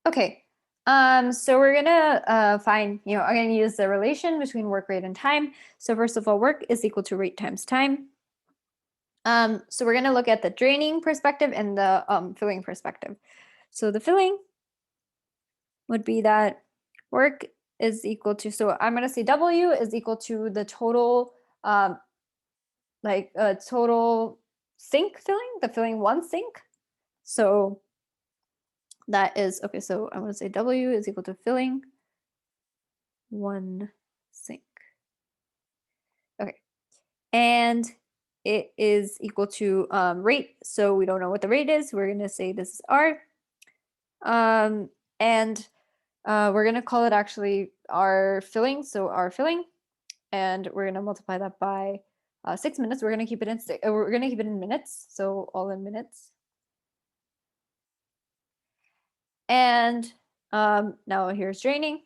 Okay, so we're gonna find, I'm gonna use the relation between work rate and time. So first of all, work is equal to rate times time. So we're gonna look at the draining perspective and the filling perspective. So the filling would be that work is equal to, so I'm gonna say W is equal to the total, total sink filling, the filling one sink. So that is, okay, so I'm gonna say W is equal to filling one sink. Okay, and it is equal to rate. So we don't know what the rate is. We're gonna say this is R. And we're gonna call it actually our filling. So our filling, and we're gonna multiply that by 6 minutes. We're gonna keep it in minutes. So all in minutes. And now here's draining.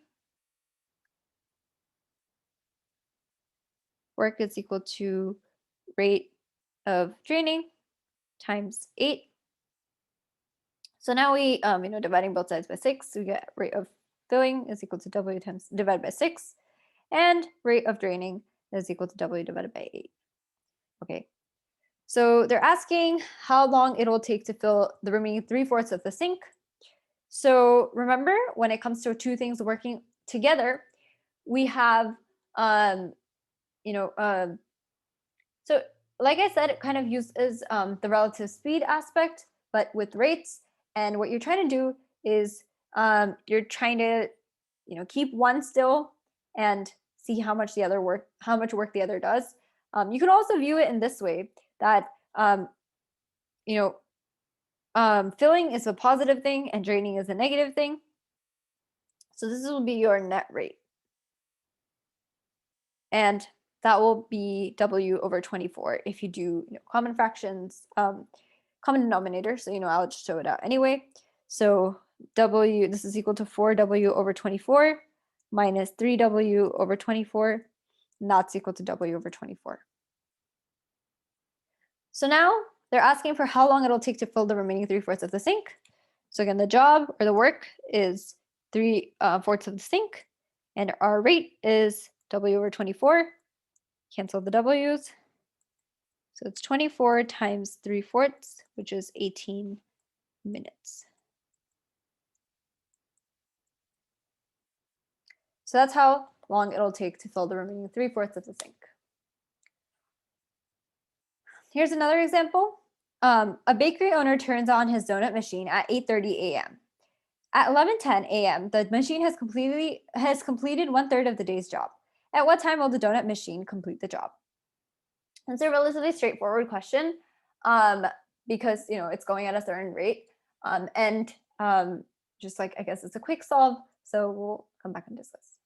Work is equal to rate of draining times 8. So now we, dividing both sides by 6, we get rate of filling is equal to W times divided by 6, and rate of draining is equal to W divided by 8. Okay, so they're asking how long it will take to fill the remaining 3/4 of the sink. So remember, when it comes to two things working together, we have, so like I said, it kind of uses the relative speed aspect, but with rates. And what you're trying to do is you're trying to, keep one still and see how much work the other does. You can also view it in this way, that filling is a positive thing and draining is a negative thing. So this will be your net rate. And that will be W over 24 if you do common fractions, common denominator. So, I'll just show it out anyway. So W, this is equal to 4W over 24 minus 3W over 24, and that's equal to W over 24. So now they're asking for how long it'll take to fill the remaining 3/4 of the sink. So again, the job or the work is 3/4 of the sink, and our rate is W over 24. Cancel the W's. So it's 24 times 3/4, which is 18 minutes. So that's how long it'll take to fill the remaining 3/4 of the sink. Here's another example. A bakery owner turns on his donut machine at 8:30 a.m. At 11:10 a.m., the machine has completed 1/3 of the day's job. At what time will the donut machine complete the job? It's a relatively straightforward question, because it's going at a certain rate, and just like, I guess it's a quick solve. So we'll come back and discuss.